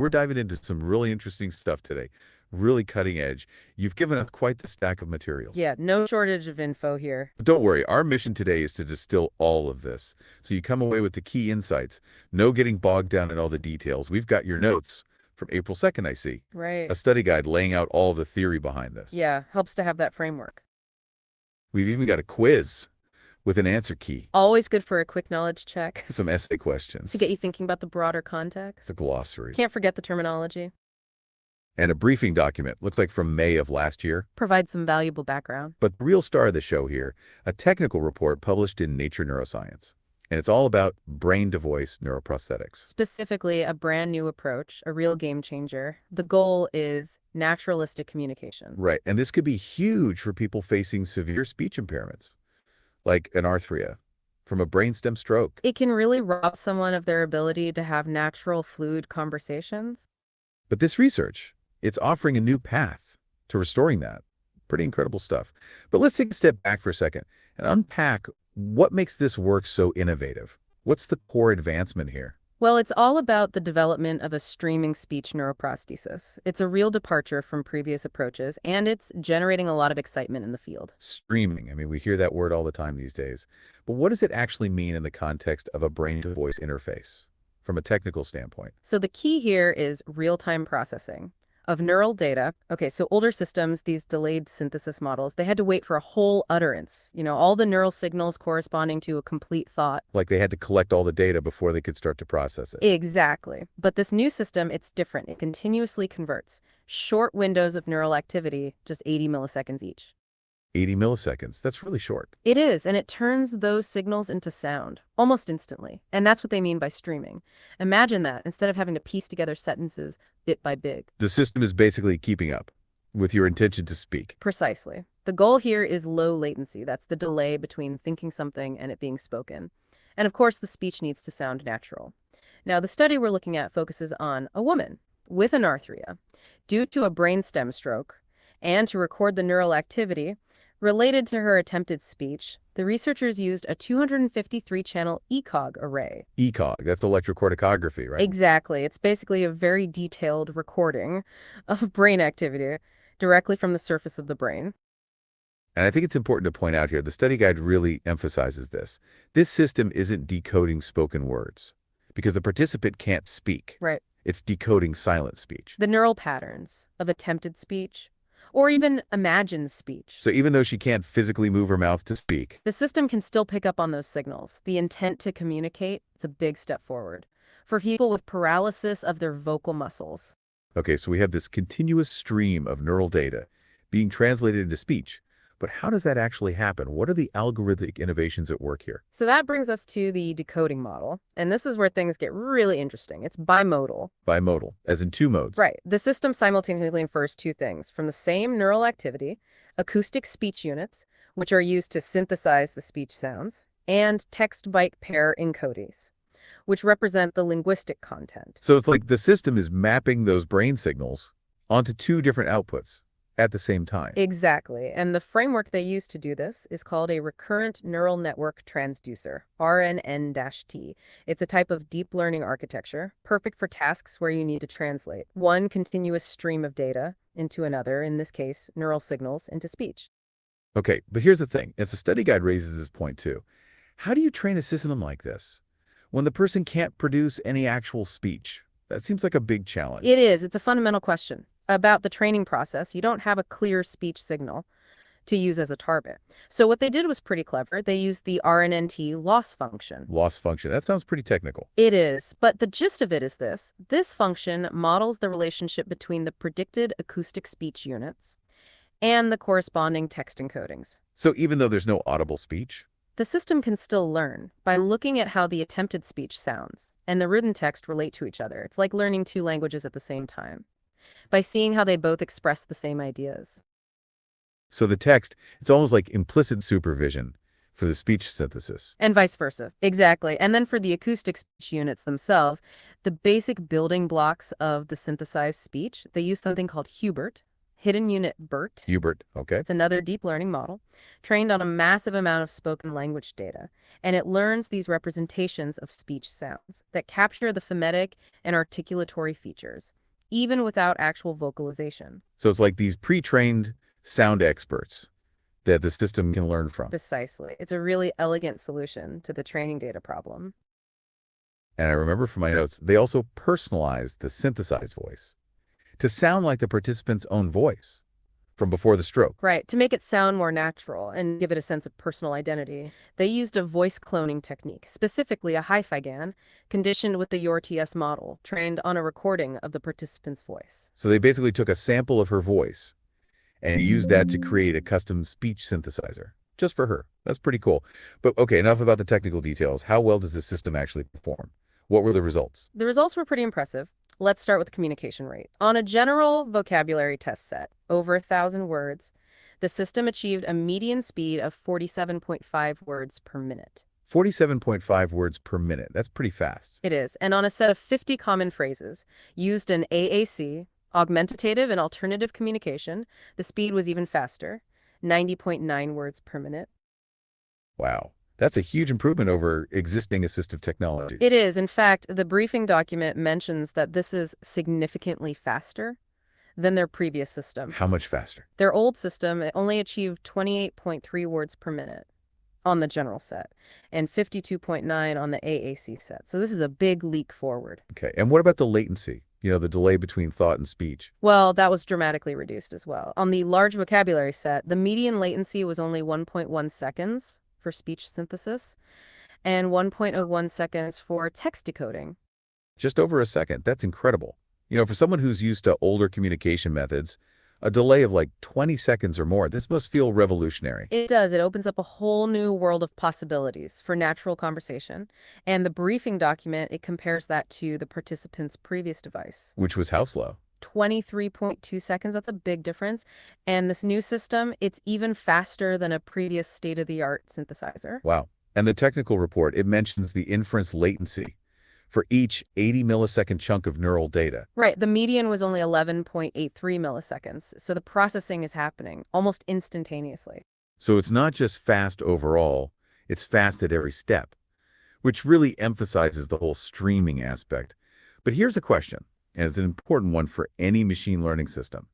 We're diving into some really interesting stuff today, really cutting edge. You've given us quite the stack of materials. Yeah, no shortage of info here. But don't worry, our mission today is to distill all of this, so you come away with the key insights. No getting bogged down in all the details. We've got your notes from April 2nd, I see. Right. A study guide laying out all the theory behind this. Yeah, helps to have that framework. We've even got a quiz with an answer key, Always good for a quick knowledge check some essay questions, to get you thinking about the broader context. a glossary, Can't forget the terminology. and a briefing document, looks like from May of last year. Provide some valuable background. But the real star of the show here, a technical report published in Nature Neuroscience. And it's all about brain-to-voice neuroprosthetics. Specifically, a brand new approach, a real game changer. The goal is naturalistic communication. Right, and this could be huge for people facing severe speech impairments, like anarthria, from a brainstem stroke. It can really rob someone of their ability to have natural, fluid conversations. But this research, it's offering a new path to restoring that. Pretty incredible stuff. But let's take a step back for a second and unpack what makes this work so innovative. What's the core advancement here? Well, it's all about the development of a streaming speech neuroprosthesis. It's a real departure from previous approaches, and it's generating a lot of excitement in the field. Streaming. I mean, we hear that word all the time these days. But what does it actually mean in the context of a brain-to-voice interface from a technical standpoint? So the key here is real-time processing of neural data. Okay, so older systems, these delayed synthesis models, they had to wait for a whole utterance, all the neural signals corresponding to a complete thought. Like they had to collect all the data before they could start to process it. Exactly. But this new system, it's different. It continuously converts short windows of neural activity, just 80 milliseconds each. 80 milliseconds. That's really short. It is, and it turns those signals into sound, almost instantly. And that's what they mean by streaming. Imagine that, instead of having to piece together sentences bit by bit. The system is basically keeping up with your intention to speak. Precisely. The goal here is low latency. That's the delay between thinking something and it being spoken. And of course, the speech needs to sound natural. Now, the study we're looking at focuses on a woman with anarthria due to a brainstem stroke, and to record the neural activity related to her attempted speech, the researchers used a 253-channel ECOG array. ECOG, that's electrocorticography, right? Exactly. It's basically a very detailed recording of brain activity directly from the surface of the brain. And I think it's important to point out here, the study guide really emphasizes this. This system isn't decoding spoken words because the participant can't speak. Right. It's decoding silent speech. The neural patterns of attempted speech, or even imagined speech. So even though she can't physically move her mouth to speak, the system can still pick up on those signals. The intent to communicate, it's a big step forward for people with paralysis of their vocal muscles. okay, so we have this continuous stream of neural data being translated into speech. But how does that actually happen? What are the algorithmic innovations at work here? So that brings us to the decoding model. And this is where things get really interesting. It's bimodal. Bimodal, as in two modes. Right. The system simultaneously infers two things from the same neural activity: acoustic speech units, which are used to synthesize the speech sounds, and text-byte pair encodings, which represent the linguistic content. So it's like the system is mapping those brain signals onto two different outputs at the same time. Exactly. And the framework they use to do this is called a recurrent neural network transducer, RNN-T. It's a type of deep learning architecture, perfect for tasks where you need to translate one continuous stream of data into another, in this case, neural signals into speech. Okay, but here's the thing. As the study guide raises this point too. How do you train a system like this when the person can't produce any actual speech? That seems like a big challenge. It is. It's a fundamental question about the training process. You don't have a clear speech signal to use as a target. So what they did was pretty clever. They used the RNN-T loss function. Loss function. That sounds pretty technical. It is, but the gist of it is this. This function models the relationship between the predicted acoustic speech units and the corresponding text encodings. So even though there's no audible speech, the system can still learn by looking at how the attempted speech sounds and the written text relate to each other. It's like learning two languages at the same time, by seeing how they both express the same ideas. so the text, it's almost like implicit supervision for the speech synthesis. And vice versa. Exactly. And then for the acoustic speech units themselves, the basic building blocks of the synthesized speech, they use something called Hubert, hidden unit BERT. Hubert, okay. It's another deep learning model trained on a massive amount of spoken language data, and it learns these representations of speech sounds that capture the phonetic and articulatory features, even without actual vocalization. So it's like these pre-trained sound experts that the system can learn from. Precisely. It's a really elegant solution to the training data problem. And I remember from my notes, they also personalized the synthesized voice to sound like the participant's own voice from before the stroke. Right, to make it sound more natural and give it a sense of personal identity, they used a voice cloning technique, specifically a hi-fi GAN, conditioned with the URTS model, trained on a recording of the participant's voice. So they basically took a sample of her voice and used that to create a custom speech synthesizer just for her. That's pretty cool. But okay, enough about the technical details. How well does the system actually perform? What were the results? The results were pretty impressive. Let's start with the communication rate. On a general vocabulary test set, over 1,000 words, the system achieved a median speed of 47.5 words per minute. 47.5 words per minute. That's pretty fast. It is. And on a set of 50 common phrases used in AAC, augmentative and alternative communication, the speed was even faster, 90.9 words per minute. Wow. That's a huge improvement over existing assistive technologies. It is. In fact, the briefing document mentions that this is significantly faster than their previous system. How much faster? Their old system only achieved 28.3 words per minute on the general set and 52.9 on the AAC set. So this is a big leap forward. Okay. And what about the latency? You know, the delay between thought and speech. Well, that was dramatically reduced as well. On the large vocabulary set, the median latency was only 1.1 seconds for speech synthesis and 1.01 seconds for text decoding. Just over a second. That's incredible. You know, for someone who's used to older communication methods, a delay of like 20 seconds or more, this must feel revolutionary. It does. It opens up a whole new world of possibilities for natural conversation. And the briefing document, it compares that to the participant's previous device. Which was how slow? 23.2 seconds. That's a big difference. And this new system, it's even faster than a previous state-of-the-art synthesizer. Wow. And the technical report, it mentions the inference latency for each 80 millisecond chunk of neural data. Right. The median was only 11.83 milliseconds. So the processing is happening almost instantaneously. So it's not just fast overall, it's fast at every step, which really emphasizes the whole streaming aspect. But here's a question, and it's an important one for any machine learning system.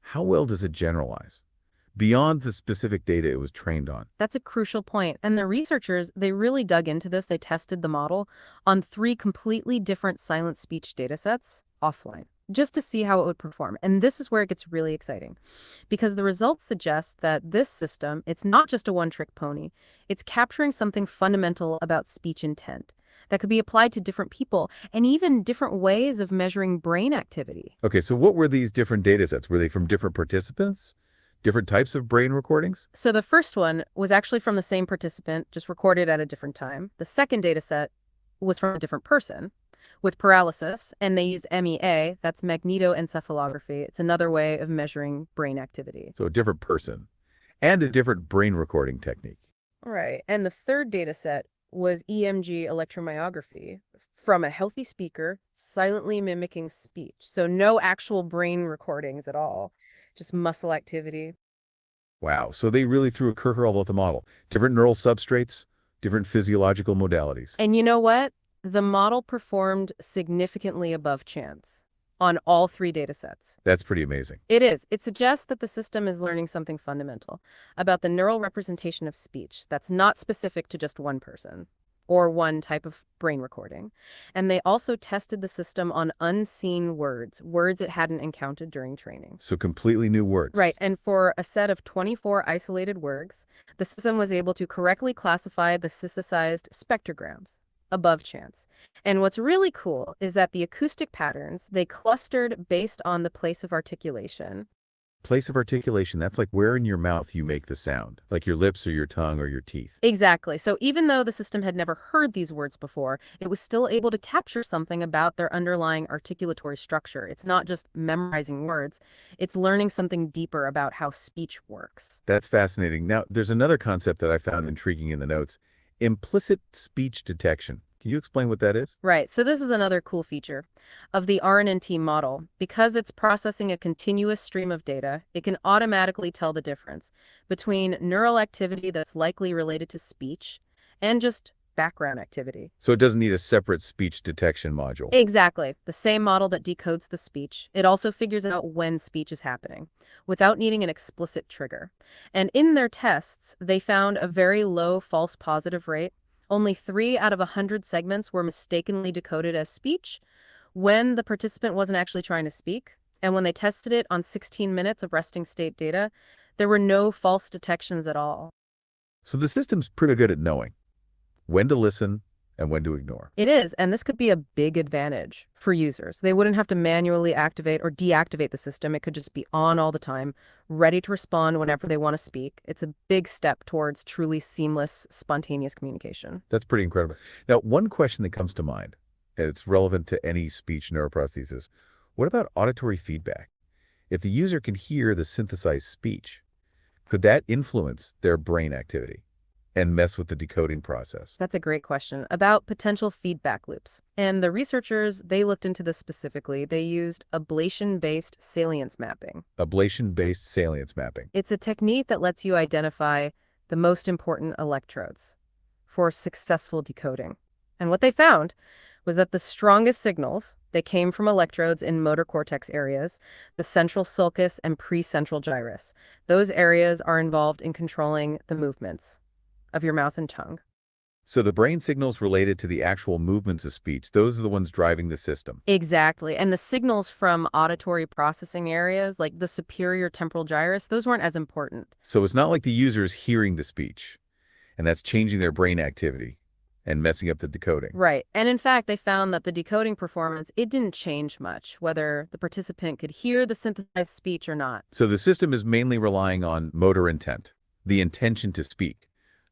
How well does it generalize beyond the specific data it was trained on? That's a crucial point. And the researchers, they really dug into this. They tested the model on 3 completely different silent speech datasets offline, just to see how it would perform. And this is where it gets really exciting, because the results suggest that this system, it's not just a one-trick pony. It's capturing something fundamental about speech intent that could be applied to different people and even different ways of measuring brain activity. Okay, so what were these different datasets? Were they from different participants? Different types of brain recordings? So the first one was actually from the same participant, just recorded at a different time. The second data set was from a different person with paralysis, and they used MEA, that's magnetoencephalography. It's another way of measuring brain activity. So a different person and a different brain recording technique. All right. And the third data set was EMG electromyography from a healthy speaker silently mimicking speech. So no actual brain recordings at all, just muscle activity. Wow, so they really threw a curveball at the model. Different neural substrates, different physiological modalities. And you know what? The model performed significantly above chance on all 3 data sets. That's pretty amazing. It is. It suggests that the system is learning something fundamental about the neural representation of speech that's not specific to just one person or one type of brain recording. And they also tested the system on unseen words it hadn't encountered during training. So completely new words. Right. And for a set of 24 isolated words, the system was able to correctly classify the synthesized spectrograms above chance. And what's really cool is that the acoustic patterns, they clustered based on the place of articulation. Place of articulation, that's like where in your mouth you make the sound, like your lips or your tongue or your teeth. Exactly. So even though the system had never heard these words before, it was still able to capture something about their underlying articulatory structure. It's not just memorizing words, it's learning something deeper about how speech works. That's fascinating. Now, there's another concept that I found intriguing in the notes. Implicit speech detection. Can you explain what that is? Right, so this is another cool feature of the RNNT model. Because it's processing a continuous stream of data, it can automatically tell the difference between neural activity that's likely related to speech and just background activity. So it doesn't need a separate speech detection module. Exactly, the same model that decodes the speech. It also figures out when speech is happening without needing an explicit trigger. And in their tests, they found a very low false positive rate. Only 3 out of 100 segments were mistakenly decoded as speech when the participant wasn't actually trying to speak. And when they tested it on 16 minutes of resting state data, there were no false detections at all. So the system's pretty good at knowing when to listen and when to ignore. It is, and this could be a big advantage for users. They wouldn't have to manually activate or deactivate the system. It could just be on all the time, ready to respond whenever they want to speak. It's a big step towards truly seamless, spontaneous communication. That's pretty incredible. Now, one question that comes to mind, and it's relevant to any speech neuroprosthesis, what about auditory feedback? If the user can hear the synthesized speech, could that influence their brain activity and mess with the decoding process? That's a great question about potential feedback loops. And the researchers, they looked into this specifically. They used ablation-based salience mapping. Ablation-based salience mapping. It's a technique that lets you identify the most important electrodes for successful decoding. And what they found was that the strongest signals, they came from electrodes in motor cortex areas, the central sulcus and precentral gyrus. Those areas are involved in controlling the movements of your mouth and tongue. So the brain signals related to the actual movements of speech, those are the ones driving the system. Exactly. And the signals from auditory processing areas, like the superior temporal gyrus, those weren't as important. So it's not like the user is hearing the speech, and that's changing their brain activity and messing up the decoding. Right. And in fact, they found that the decoding performance, it didn't change much, whether the participant could hear the synthesized speech or not. So the system is mainly relying on motor intent, the intention to speak,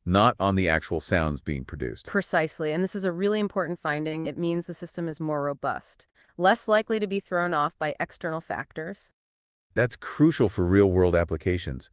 not on the actual sounds being produced. Precisely. And this is a really important finding. It means the system is more robust, less likely to be thrown off by external factors. That's crucial for real-world applications.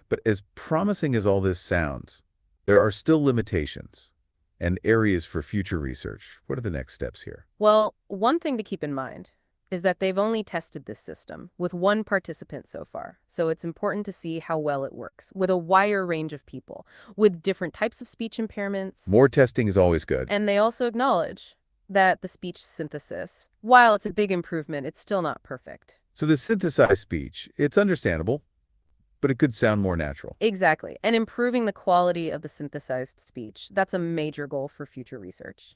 But as promising as all this sounds, there are still limitations and areas for future research. What are the next steps here? Well, one thing to keep in mind is that they've only tested this system with one participant so far. So it's important to see how well it works with a wider range of people with different types of speech impairments. More testing is always good. And they also acknowledge that the speech synthesis, while it's a big improvement, it's still not perfect. So the synthesized speech, it's understandable, but it could sound more natural. Exactly. And improving the quality of the synthesized speech, that's a major goal for future research.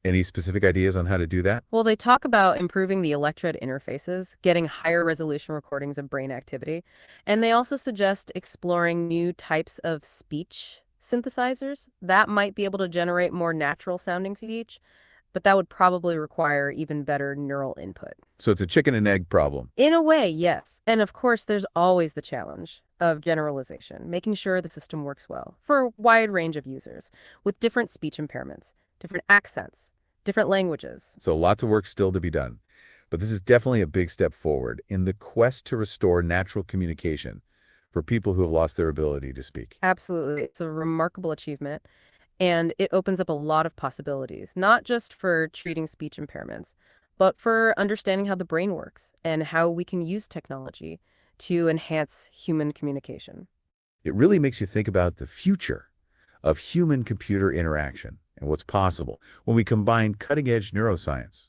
Any specific ideas on how to do that? Well, they talk about improving the electrode interfaces, getting higher resolution recordings of brain activity, and they also suggest exploring new types of speech synthesizers that might be able to generate more natural sounding speech, but that would probably require even better neural input. So it's a chicken and egg problem. In a way, yes. And of course, there's always the challenge of generalization, making sure the system works well for a wide range of users with different speech impairments, different accents, different languages. So lots of work still to be done. But this is definitely a big step forward in the quest to restore natural communication for people who have lost their ability to speak. Absolutely. It's a remarkable achievement. And it opens up a lot of possibilities, not just for treating speech impairments, but for understanding how the brain works and how we can use technology to enhance human communication. It really makes you think about the future of human-computer interaction and what's possible when we combine cutting-edge neuroscience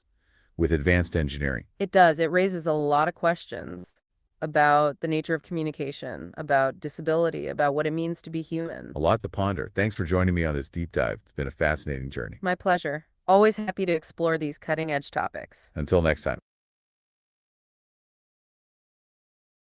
with advanced engineering. It does. It raises a lot of questions about the nature of communication, about disability, about what it means to be human. A lot to ponder. Thanks for joining me on this deep dive. It's been a fascinating journey. My pleasure. Always happy to explore these cutting-edge topics. Until next time.